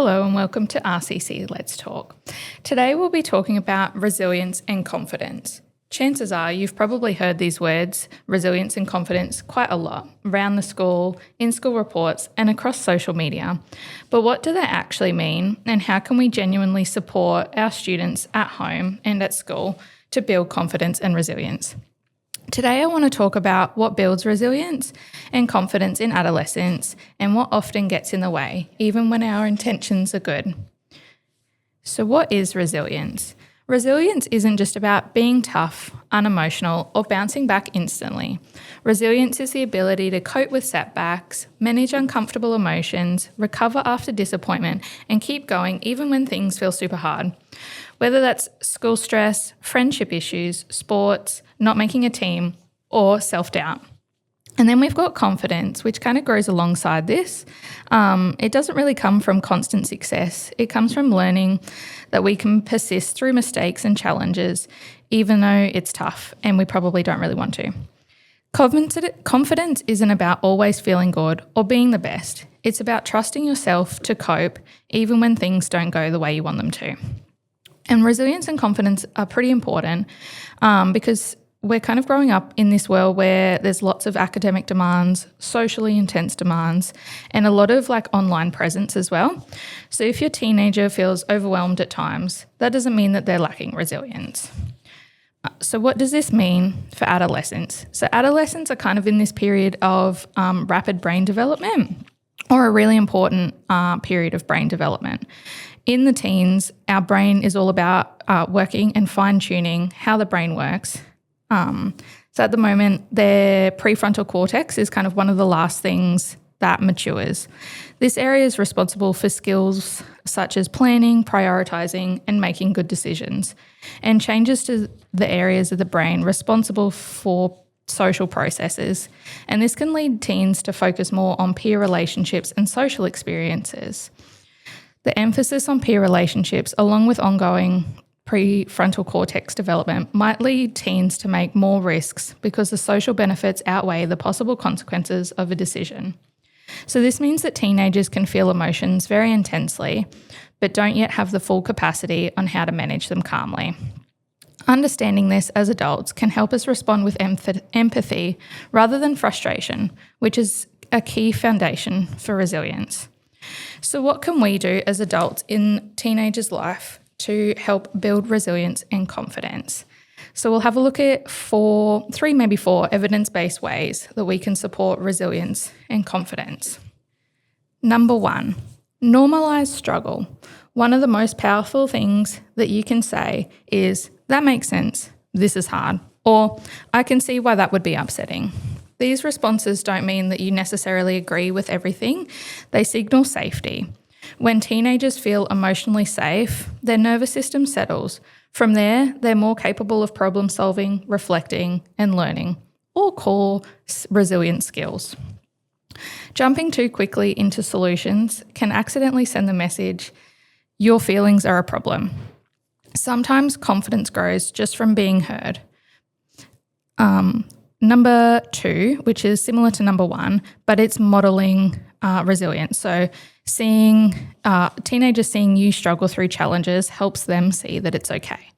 Hello and welcome to RCC Let's Talk. Today we'll be talking about resilience and confidence. Chances are you've probably heard these words, resilience and confidence, quite a lot around the school, in school reports and across social media. But what do they actually mean, and how can we genuinely support our students at home and at school to build confidence and resilience? Today I want to talk about what builds resilience and confidence in adolescence and what often gets in the way, even when our intentions are good. So what is resilience? Resilience isn't just about being tough, unemotional, or bouncing back instantly. Resilience is the ability to cope with setbacks, manage uncomfortable emotions, recover after disappointment, and keep going even when things feel super hard. Whether that's school stress, friendship issues, sports, not making a team, or self-doubt. And then we've got confidence, which kind of grows alongside this. It doesn't really come from constant success. It comes from learning that we can persist through mistakes and challenges, even though it's tough and we probably don't really want to. Confidence isn't about always feeling good or being the best. It's about trusting yourself to cope, even when things don't go the way you want them to. And resilience and confidence are pretty important because we're kind of growing up in this world where there's lots of academic demands, socially intense demands, and a lot of online presence as well. So if your teenager feels overwhelmed at times, that doesn't mean that they're lacking resilience. So what does this mean for adolescents? So adolescents are kind of in this period of rapid brain development, or a really important period of brain development. In the teens, our brain is all about working and fine-tuning how the brain works. So at the moment, their prefrontal cortex is kind of one of the last things that matures. This area is responsible for skills such as planning, prioritizing, and making good decisions, and changes to the areas of the brain responsible for social processes. And this can lead teens to focus more on peer relationships and social experiences. The emphasis on peer relationships, along with ongoing prefrontal cortex development, might lead teens to make more risks because the social benefits outweigh the possible consequences of a decision. So this means that teenagers can feel emotions very intensely, but don't yet have the full capacity on how to manage them calmly. Understanding this as adults can help us respond with empathy rather than frustration, which is a key foundation for resilience. So what can we do as adults in teenagers' life to help build resilience and confidence? So we'll have a look at three, maybe four evidence-based ways that we can support resilience and confidence. Number one, normalize struggle. One of the most powerful things that you can say is, that makes sense, this is hard, or I can see why that would be upsetting. These responses don't mean that you necessarily agree with everything. They signal safety. When teenagers feel emotionally safe, their nervous system settles. From there, they're more capable of problem solving, reflecting, and learning, all core resilient skills. Jumping too quickly into solutions can accidentally send the message, your feelings are a problem. Sometimes confidence grows just from being heard. Number two, which is similar to number one, but it's modelling resilience. So teenagers seeing you struggle through challenges helps them see that it's okay.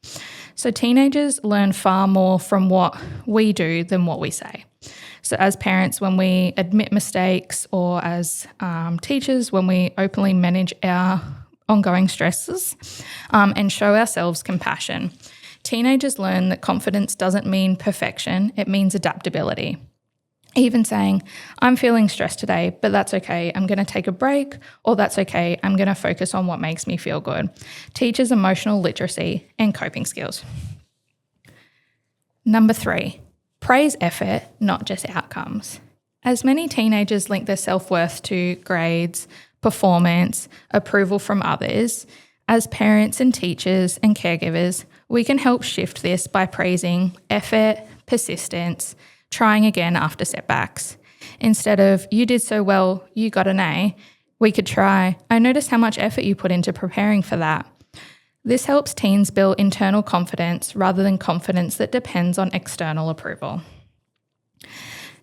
So teenagers learn far more from what we do than what we say. So as parents, when we admit mistakes, or as teachers, when we openly manage our ongoing stresses and show ourselves compassion, teenagers learn that confidence doesn't mean perfection, it means adaptability. Even saying, I'm feeling stressed today, but that's okay, I'm going to take a break, or that's okay, I'm going to focus on what makes me feel good, teaches emotional literacy and coping skills. Number three, praise effort, not just outcomes. As many teenagers link their self-worth to grades, performance, approval from others, as parents and teachers and caregivers, we can help shift this by praising effort, persistence, trying again after setbacks. Instead of, you did so well, you got an A, we could try, I noticed how much effort you put into preparing for that. This helps teens build internal confidence rather than confidence that depends on external approval.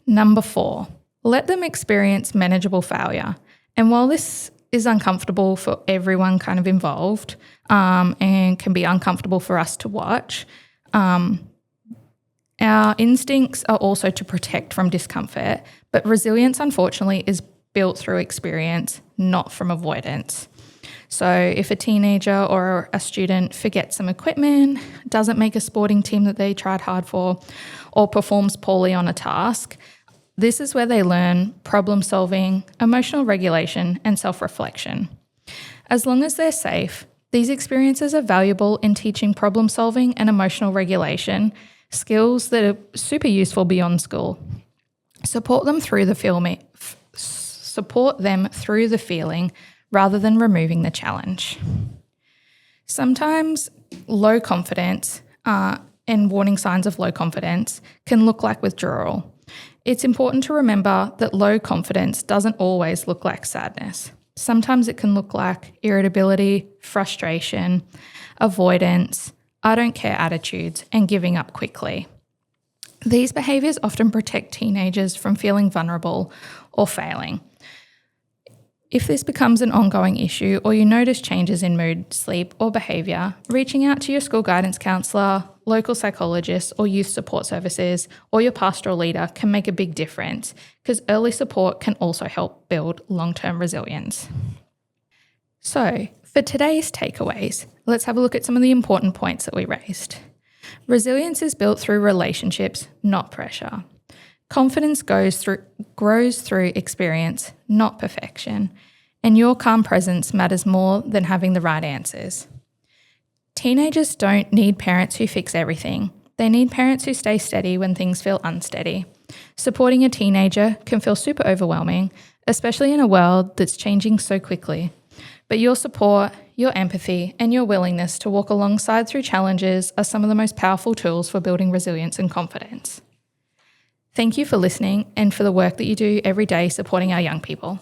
Number four, let them experience manageable failure. And while this is uncomfortable for everyone kind of involved, and can be uncomfortable for us to watch. Our instincts are also to protect from discomfort, but resilience, unfortunately, is built through experience, not from avoidance. So if a teenager or a student forgets some equipment, doesn't make a sporting team that they tried hard for, or performs poorly on a task, this is where they learn problem solving, emotional regulation, and self-reflection. As long as they're safe, these experiences are valuable in teaching problem solving and emotional regulation, skills that are super useful beyond school. Support them through the feeling rather than removing the challenge. Sometimes low confidence and warning signs of low confidence can look like withdrawal. It's important to remember that low confidence doesn't always look like sadness. Sometimes it can look like irritability, frustration, avoidance, I don't care attitudes, and giving up quickly. These behaviours often protect teenagers from feeling vulnerable or failing. If this becomes an ongoing issue or you notice changes in mood, sleep, or behaviour, reaching out to your school guidance counsellor, local psychologist or youth support services, or your pastoral leader can make a big difference, because early support can also help build long-term resilience. So, for today's takeaways, let's have a look at some of the important points that we raised. Resilience is built through relationships, not pressure. Confidence grows through experience, not perfection. And your calm presence matters more than having the right answers. Teenagers don't need parents who fix everything. They need parents who stay steady when things feel unsteady. Supporting a teenager can feel super overwhelming, especially in a world that's changing so quickly. But your support, your empathy, and your willingness to walk alongside through challenges are some of the most powerful tools for building resilience and confidence. Thank you for listening and for the work that you do every day supporting our young people.